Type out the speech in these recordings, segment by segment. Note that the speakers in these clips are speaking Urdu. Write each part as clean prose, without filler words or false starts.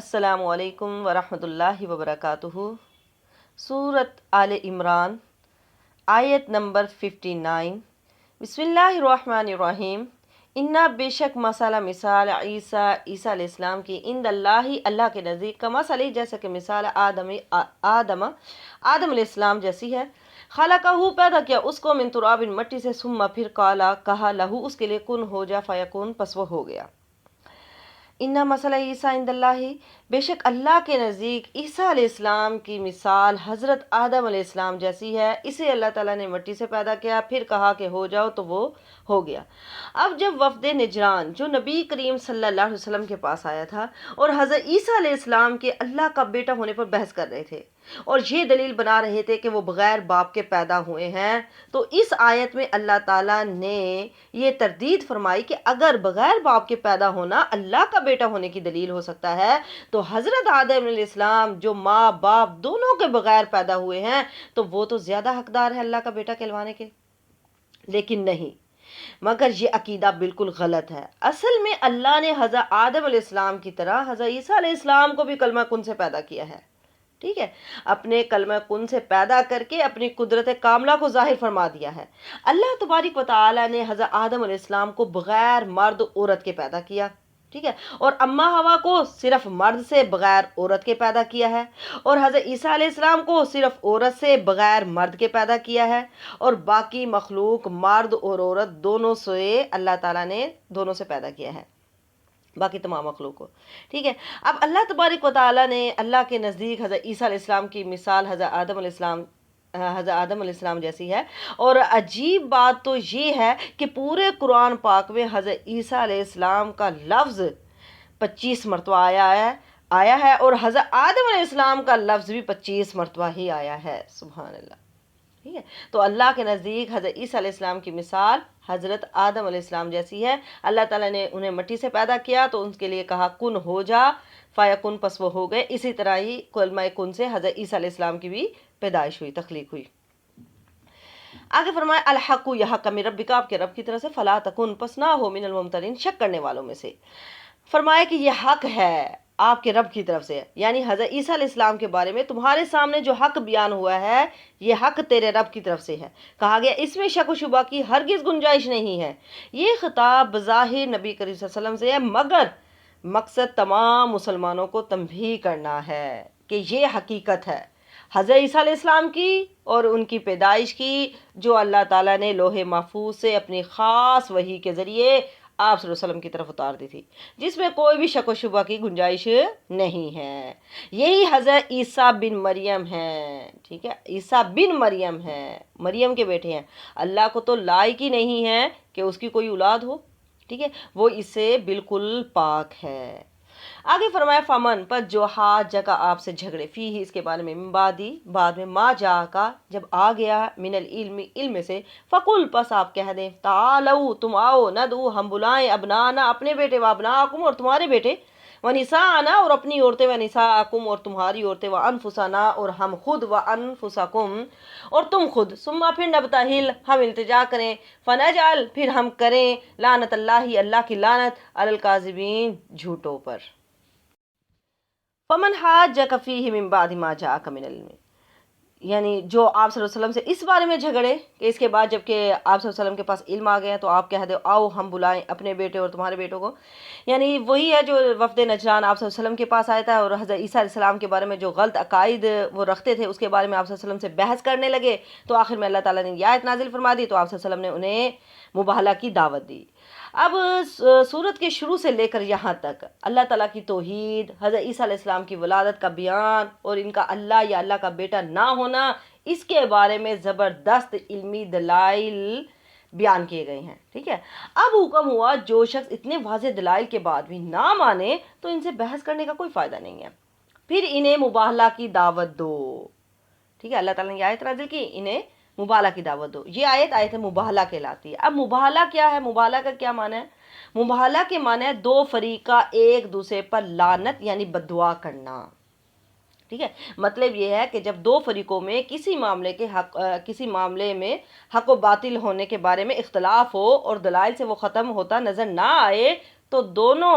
السلام علیکم ورحمۃ اللہ وبرکاتہ۔ سورۃ آل عمران آیت نمبر 59۔ بسم اللہ الرحمن الرحیم۔ انا بے شک مثال عیسیٰ علیہ السلام کی عند اللہ کے نزدیک کا مثال جیسا کہ مثال آدم علیہ السلام جیسی ہے۔ خلقہ پیدا کیا اس کو من تراب مٹی سے، ثم پھر قالا کہا لہو اس کے لیے کن ہو جا، فیکون پس وہ ہو گیا۔ انا مثل عیسیٰ عند اللہ بے شک اللہ کے نزدیک عیسیٰ علیہ السلام کی مثال حضرت آدم علیہ السلام جیسی ہے۔ اسے اللہ تعالیٰ نے مٹی سے پیدا کیا، پھر کہا کہ ہو جاؤ تو وہ ہو گیا۔ اب جب وفد نجران جو نبی کریم صلی اللہ علیہ وسلم کے پاس آیا تھا اور حضرت عیسیٰ علیہ السلام کے اللہ کا بیٹا ہونے پر بحث کر رہے تھے اور یہ دلیل بنا رہے تھے کہ وہ بغیر باپ کے پیدا ہوئے ہیں، تو اس آیت میں اللہ تعالیٰ نے یہ تردید فرمائی کہ اگر بغیر باپ کے پیدا ہونا اللہ کا بیٹا ہونے کی دلیل ہو سکتا ہے تو حضرت آدم علیہ السلام جو ماں باپ دونوں کے بغیر پیدا ہوئے ہیں تو وہ تو زیادہ حقدار ہے اللہ کا بیٹا کہلوانے کے۔ لیکن نہیں، مگر یہ عقیدہ بالکل غلط ہے۔ اصل میں اللہ نے حضرت آدم علیہ السلام کی طرح حضرت عیسیٰ علیہ السلام کو بھی کلمہ کن سے پیدا کیا ہے، ٹھیک ہے، اپنے کلمہ کن سے پیدا کر کے اپنی قدرت کاملہ کو ظاہر فرما دیا ہے۔ اللہ تبارک و تعالی نے حضرت آدم علیہ السلام کو بغیر مرد عورت کے پیدا کیا، ٹھیک ہے، اور اماں حوا کو صرف مرد سے بغیر عورت کے پیدا کیا ہے، اور حضرت عیسیٰ علیہ السلام کو صرف عورت سے بغیر مرد کے پیدا کیا ہے، اور باقی مخلوق مرد اور عورت دونوں سے اللہ تعالیٰ نے دونوں سے پیدا کیا ہے، باقی تمام مخلوق کو، ٹھیک ہے۔ اب اللہ تبارک و تعالیٰ نے اللہ کے نزدیک حضرت عیسیٰ علیہ السلام کی مثال حضرت آدم علیہ السلام جیسی ہے، اور عجیب بات تو یہ ہے کہ پورے قرآن پاک میں حضرت عیسیٰ علیہ السلام کا لفظ 25 مرتبہ آیا ہے اور حضرت آدم علیہ السلام کا لفظ بھی 25 مرتبہ ہی آیا ہے، سبحان اللہ، ٹھیک ہے۔ تو اللہ کے نزدیک حضرت عیسیٰ علیہ السلام کی مثال حضرت آدم علیہ السلام جیسی ہے۔ اللہ تعالیٰ نے انہیں مٹی سے پیدا کیا تو ان کے لیے کہا کن ہو جا، فیکن پس وہ ہو گئے۔ اسی طرح ہی کلمہ کن سے حضرت عیسیٰ علیہ السلام کی بھی پیدائش ہوئی، تخلیق ہوئی۔ آگے فرمایا الحق یہ حق من ربک، آپ کے رب کی طرف سے، فلا تکن پس نہ ہو من الممترین، شک کرنے والوں میں سے۔ فرمایا کہ یہ حق ہے آپ کے رب کی طرف سے، یعنی حضرت عیسیٰ علیہ السلام کے بارے میں تمہارے سامنے جو حق بیان ہوا ہے یہ حق تیرے رب کی طرف سے ہے۔ کہا گیا اس میں شک و شبہ کی ہرگز گنجائش نہیں ہے۔ یہ خطاب بظاہر نبی کریم صلی اللہ علیہ وسلم سے ہے، مگر مقصد تمام مسلمانوں کو تنبیہ کرنا ہے کہ یہ حقیقت ہے حضرت عیسیٰ علیہ السلام کی اور ان کی پیدائش کی، جو اللہ تعالیٰ نے لوح محفوظ سے اپنی خاص وحی کے ذریعے آپ صلی اللہ علیہ وسلم کی طرف اتار دی تھی، جس میں کوئی بھی شک و شبہ کی گنجائش نہیں ہے۔ یہی حضرت عیسیٰ بن مریم ہیں، ٹھیک ہے، عیسیٰ بن مریم ہیں، مریم کے بیٹے ہیں۔ اللہ کو تو لائق ہی نہیں ہے کہ اس کی کوئی اولاد ہو، ٹھیک ہے، وہ اس سے بالکل پاک ہے۔ آگے فرمایا فمن پر جو حاج کا آپ سے جھگڑے، فی ہی اس کے بارے میں، من بعد میں، ما جا کا جب آ گیا، من العلم علم سے، فقل پس آپ کہہ دیں، تعالو تم آؤ، ندعو ہم بلائیں، ابنانا اپنے بیٹے، و ابناکم اور تمہارے بیٹے، و نساءنا اور اپنی عورتیں، و نساءکم اور تمہاری عورتیں، و انفسنا اور ہم خود، و انفسکم اور تم خود، ثم پھر نبتہل ہم التجا کریں، فنجعل پھر ہم کریں، لعنت اللہ کی لعنت، علی الکاذبین جھوٹوں پر۔ فمن حاجک فیہ من بعد ما جاءک من العلم، یعنی جو آپ صلی اللہ علیہ وسلم سے اس بارے میں جھگڑے کہ اس کے بعد جب کہ آپ صلی اللہ علیہ وسلم کے پاس علم آ گیا تو آپ کہہ دو آؤ ہم بلائیں اپنے بیٹے اور تمہارے بیٹوں کو، یعنی وہی ہے جو وفد نجران آپ صلی اللہ علیہ وسلم کے پاس آیا تھا اور حضرت عیسیٰ علیہ السلام کے بارے میں جو غلط عقائد وہ رکھتے تھے اس کے بارے میں آپ صلی اللہ علیہ وسلم سے بحث کرنے لگے، تو آخر میں اللہ تعالیٰ نے یہ آیت نازل فرما دی، تو آپ صلی اللہ علیہ وسلم نے انہیں مباہلہ کی دعوت دی۔ اب سورت کے شروع سے لے کر یہاں تک اللہ تعالیٰ کی توحید، حضرت عیسیٰ علیہ السلام کی ولادت کا بیان اور ان کا اللہ یا اللہ کا بیٹا نہ ہونا، اس کے بارے میں زبردست علمی دلائل بیان کیے گئے ہیں، ٹھیک ہے۔ اب حکم ہوا جو شخص اتنے واضح دلائل کے بعد بھی نہ مانے تو ان سے بحث کرنے کا کوئی فائدہ نہیں ہے، پھر انہیں مباہلہ کی دعوت دو، ٹھیک ہے۔ اللہ تعالیٰ نے یہ آیت نازل کی، انہیں مباہلہ کی دعوت دو، یہ آیت مباہلہ کہلاتی ہے۔ اب مباہلہ کیا ہے؟ مباہلہ کا کیا معنی ہے؟ مباہلہ کے معنی ہے دو فریقہ ایک دوسرے پر لعنت یعنی بد دعا کرنا، ٹھیک ہے۔ مطلب یہ ہے کہ جب دو فریقوں میں کسی معاملے میں حق و باطل ہونے کے بارے میں اختلاف ہو اور دلائل سے وہ ختم ہوتا نظر نہ آئے تو دونوں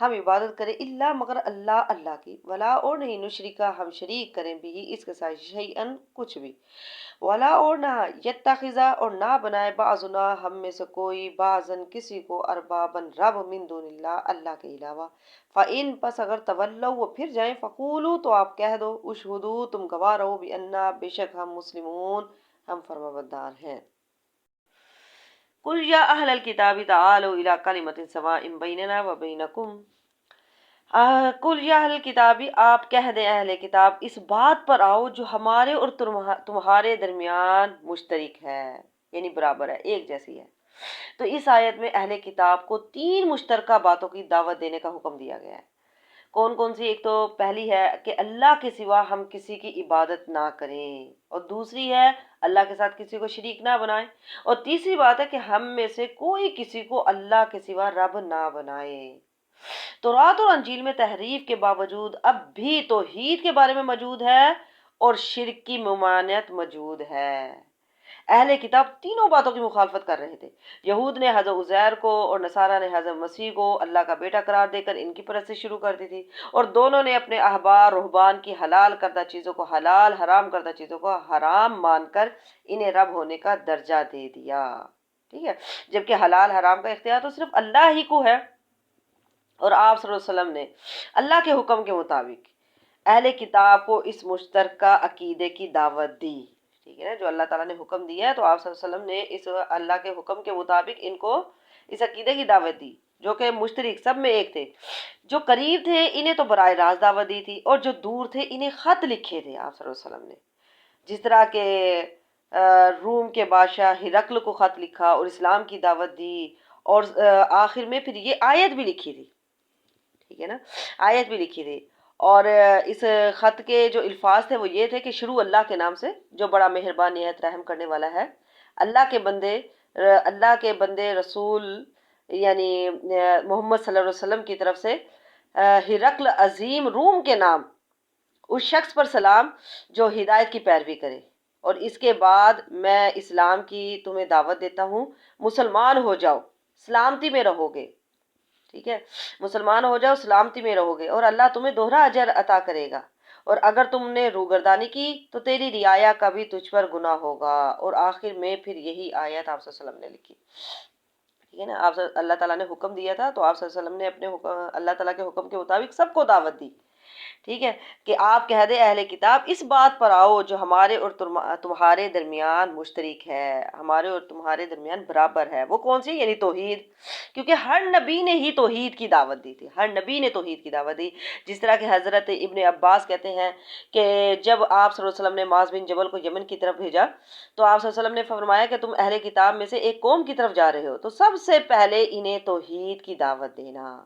ہم عبادت کریں الا مگر اللہ کی، ولا اور نہیں نشرکا ہم شریک کریں بھی اس کے ساتھ شیئن کچھ بھی، ولا اور نہ یتخذا اور نہ بنائے بعضنا ہم میں سے کوئی بعضن کسی کو اربابن رب من دون اللہ کے علاوہ، فَإِن پس اگر تولوا وہ پھر جائیں، فقولو تو آپ کہہ دو، اشہدو تم گواہ رہو، بِأَنَّا بے شک ہم مسلمون ہم فرمانبردار ہیں۔ قل یا اہل الکتاب تعالوا الی کلمۃ سواء بیننا وبینکم، قل یا اہل الکتاب آپ کہہ دیں اہل کتاب اس بات پر آؤ جو ہمارے اور تمہارے درمیان مشترک ہے، یعنی برابر ہے، ایک جیسی ہے۔ تو اس آیت میں اہل کتاب کو 3 مشترکہ باتوں کی دعوت دینے کا حکم دیا گیا ہے۔ کون کون سی؟ ایک تو پہلی ہے کہ اللہ کے سوا ہم کسی کی عبادت نہ کریں، اور دوسری ہے اللہ کے ساتھ کسی کو شریک نہ بنائیں، اور تیسری بات ہے کہ ہم میں سے کوئی کسی کو اللہ کے سوا رب نہ بنائے۔ تورات اور انجیل میں تحریف کے باوجود اب بھی توحید کے بارے میں موجود ہے اور شرک کی ممانعت موجود ہے۔ اہل کتاب تینوں باتوں کی مخالفت کر رہے تھے۔ یہود نے حضرت عزیر کو اور نصارہ نے حضرت مسیح کو اللہ کا بیٹا قرار دے کر ان کی پرستش شروع کر دی تھی، اور دونوں نے اپنے احبار رہبان کی حلال کردہ چیزوں کو حلال، حرام کردہ چیزوں کو حرام مان کر انہیں رب ہونے کا درجہ دے دیا، ٹھیک ہے، جبکہ حلال حرام کا اختیار تو صرف اللہ ہی کو ہے۔ اور آپ صلی اللہ علیہ وسلم نے اللہ کے حکم کے مطابق اہل کتاب کو اس مشترکہ عقیدے کی دعوت دی، ٹھیک ہے نا، جو اللہ تعالیٰ نے حکم دیا ہے، تو آپ صلی اللہ علیہ وسلم نے اس اللہ کے حکم کے مطابق ان کو اس عقیدے کی دعوت دی، جو کہ مشترک سب میں ایک تھے۔ جو قریب تھے انہیں تو براہ راست دعوت دی تھی، اور جو دور تھے انہیں خط لکھے تھے آپ صلی اللہ علیہ وسلم نے، جس طرح کہ روم کے بادشاہ ہرقل کو خط لکھا اور اسلام کی دعوت دی، اور آخر میں پھر یہ آیت بھی لکھی تھی، ٹھیک ہے نا، آیت بھی لکھی تھی۔ اور اس خط کے جو الفاظ تھے وہ یہ تھے کہ شروع اللہ کے نام سے جو بڑا مہربان نہایت رحم کرنے والا ہے، اللہ کے بندے رسول یعنی محمد صلی اللہ علیہ وسلم کی طرف سے ہرقل عظیم روم کے نام اس شخص پر سلام جو ہدایت کی پیروی کرے، اور اس کے بعد میں اسلام کی تمہیں دعوت دیتا ہوں، مسلمان ہو جاؤ سلامتی میں رہو گے، ٹھیک ہے، مسلمان ہو جاؤ سلامتی میں رہو گے، اور اللہ تمہیں دوہرا اجر عطا کرے گا، اور اگر تم نے روگردانی کی تو تیری رعایا کا بھی تجھ پر گناہ ہوگا۔ اور آخر میں پھر یہی آیت آپ صلی اللہ علیہ وسلم نے لکھی، ٹھیک ہے نا، آپ اللہ تعالیٰ نے حکم دیا تھا، تو آپ صلی اللہ علیہ وسلم نے اپنے اللہ تعالیٰ کے حکم کے مطابق سب کو دعوت دی، ٹھیک ہے، کہ آپ کہہ دیں اہل کتاب اس بات پر آؤ جو ہمارے اور تمہارے درمیان مشترک ہے، ہمارے اور تمہارے درمیان برابر ہے۔ وہ کون سی؟ یعنی توحید، کیونکہ ہر نبی نے ہی توحید کی دعوت دی تھی، ہر نبی نے توحید کی دعوت دی، جس طرح کہ حضرت ابن عباس کہتے ہیں کہ جب آپ صلی اللہ علیہ وسلم نے معاذ بن جبل کو یمن کی طرف بھیجا تو آپ صلی اللہ علیہ وسلم نے فرمایا کہ تم اہل کتاب میں سے ایک قوم کی طرف جا رہے ہو تو سب سے پہلے انہیں توحید کی دعوت دینا،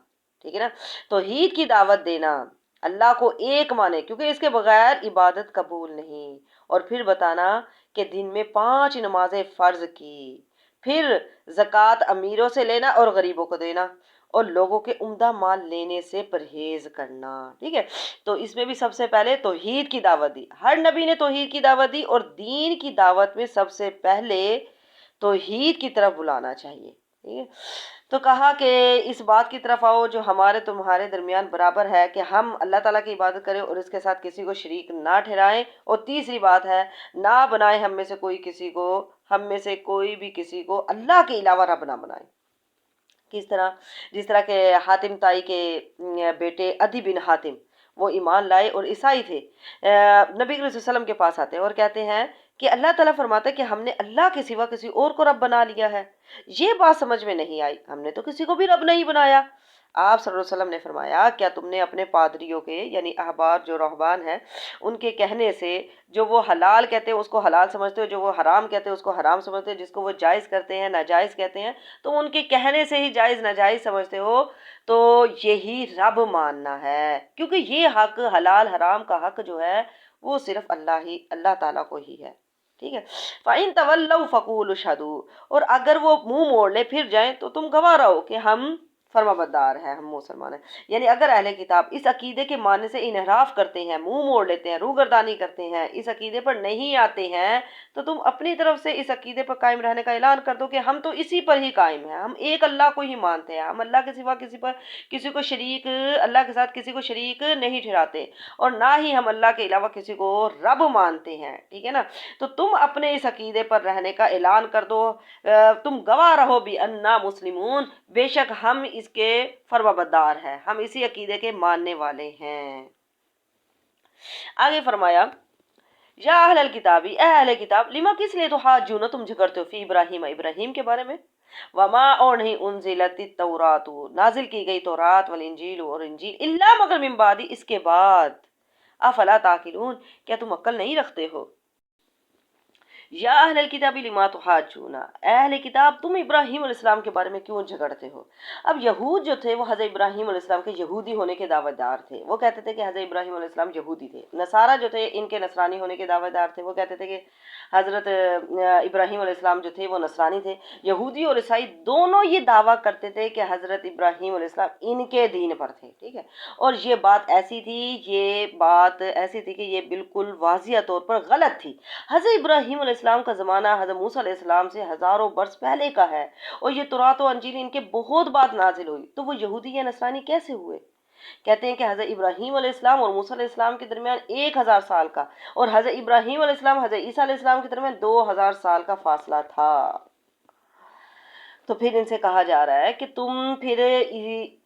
ٹھیک ہے نا، توحید کی دعوت دینا، اللہ کو ایک مانے کیونکہ اس کے بغیر عبادت قبول نہیں، اور پھر بتانا کہ دن میں 5 نمازیں فرض کی، پھر زکوٰۃ امیروں سے لینا اور غریبوں کو دینا، اور لوگوں کے عمدہ مال لینے سے پرہیز کرنا، ٹھیک ہے، تو اس میں بھی سب سے پہلے توحید کی دعوت دی، ہر نبی نے توحید کی دعوت دی، اور دین کی دعوت میں سب سے پہلے توحید کی طرف بلانا چاہیے، ٹھیک ہے، تو کہا کہ اس بات کی طرف آؤ جو ہمارے تمہارے درمیان برابر ہے کہ ہم اللہ تعالیٰ کی عبادت کریں اور اس کے ساتھ کسی کو شریک نہ ٹھہرائیں، اور تیسری بات ہے نہ بنائیں ہم میں سے کوئی بھی کسی کو اللہ کے علاوہ رب نہ بنائیں۔ کس طرح؟ جس طرح کہ حاتم طائی کے بیٹے عدی بن حاتم وہ ایمان لائے اور عیسائی تھے، نبی صلی اللہ علیہ وسلم کے پاس آتے ہیں اور کہتے ہیں کہ اللہ تعالیٰ فرماتا ہے کہ ہم نے اللہ کے سوا کسی اور کو رب بنا لیا ہے، یہ بات سمجھ میں نہیں آئی، ہم نے تو کسی کو بھی رب نہیں بنایا۔ آپ صلی اللہ علیہ وسلم نے فرمایا کیا تم نے اپنے پادریوں کے یعنی احبار جو رہبان ہیں ان کے کہنے سے جو وہ حلال کہتے ہیں اس کو حلال سمجھتے ہو، جو وہ حرام کہتے ہیں اس کو حرام سمجھتے ہو، جس کو وہ جائز کرتے ہیں ناجائز کہتے ہیں، تو ان کے کہنے سے ہی جائز ناجائز سمجھتے ہو، تو یہی رب ماننا ہے، کیونکہ یہ حق حلال حرام کا حق جو ہے وہ صرف اللہ تعالیٰ کو ہی ہے، ٹھیک ہے، فَإِن تَوَلَّوْا فَقُولُوا اشْهَدُوا، اور اگر وہ منہ موڑ لے پھر جائیں تو تم گواہ رہو کہ ہم فرما بردار ہیں، ہم مسلمان ہیں. یعنی اگر اہل کتاب اس عقیدے کے ماننے سے انحراف کرتے ہیں، منہ موڑ لیتے ہیں، روگردانی کرتے ہیں، اس عقیدے پر نہیں آتے ہیں، تو تم اپنی طرف سے اس عقیدے پر قائم رہنے کا اعلان کر دو کہ ہم تو اسی پر ہی قائم ہیں، ہم ایک اللہ کو ہی مانتے ہیں، ہم اللہ کے سوا کسی کو شریک، اللہ کے ساتھ کسی کو شریک نہیں ٹھہراتے، اور نہ ہی ہم اللہ کے علاوہ کسی کو رب مانتے ہیں. ٹھیک ہے نا. تو تم اپنے اس عقیدے پر رہنے کا اعلان کر دو، تم گواہ رہو بھی انا مسلمون، بے شک ہم اس کے فرما بردار ہیں، ہم اسی عقیدے کے ماننے والے ہیں. آگے فرمایا یا اہل الکتابی، اے اہل کتاب، لما کس لیے تو حاجون، تم جھگڑتے ہو، فی ابراہیم، ابراہیم کے بارے میں، وما اور نہیں، انزلت التورات، نازل کی گئی تورات، والانجیل اور انجیل، الا مگر من بعد، اس کے بعد، افلا تعقلون، کیا تم عقل نہیں رکھتے ہو. یا اہل الکتاب لما تحاجون، اے اہل کتاب تم ابراہیم علیہ السلام کے بارے میں کیوں جھگڑتے ہو. اب یہود جو تھے وہ حضرت ابراہیم علیہ السلام کے یہودی ہونے کے دعوے دار تھے، وہ کہتے تھے کہ حضرت ابراہیم علیہ السلام یہودی تھے. نصارہ جو تھے ان کے نصرانی ہونے کے دعوے دار تھے، وہ کہتے تھے کہ حضرت ابراہیم علیہ السلام جو تھے وہ نصرانی تھے. یہودی اور عیسائی دونوں یہ دعویٰ کرتے تھے کہ حضرت ابراہیم علیہ السلام ان کے دین پر تھے. ٹھیک ہے. اور یہ بات ایسی تھی کہ یہ بالکل واضح طور پر غلط تھی. حضرت ابراہیم علیہ السلام کا زمانہ حضرت موسیٰ علیہ السلام سے ہزاروں برس پہلے کا ہے، اور یہ تورات و انجیل ان کے بہت بعد نازل ہوئی، تو وہ یہودی یا نصرانی کیسے ہوئے؟ کہتے ہیں کہ حضرت ابراہیم علیہ السلام اور موسیٰ علیہ السلام کے درمیان 1000 سال کا، اور حضرت ابراہیم علیہ السلام حضرت عیسیٰ علیہ السلام کے درمیان 2000 سال کا فاصلہ تھا. تو پھر ان سے کہا جا رہا ہے کہ تم پھر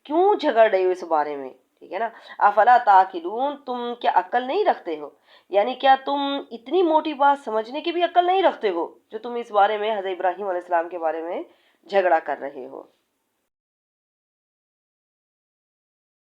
کیوں جھگڑ رہے ہو اس بارے میں. ٹھیک ہے نا. افلا تعقلون، تم کیا عقل نہیں رکھتے ہو، یعنی کیا تم اتنی موٹی بات سمجھنے کی بھی عقل نہیں رکھتے ہو جو تم اس بارے میں حضرت ابراہیم علیہ السلام کے بارے میں جھگڑا کر رہے ہو.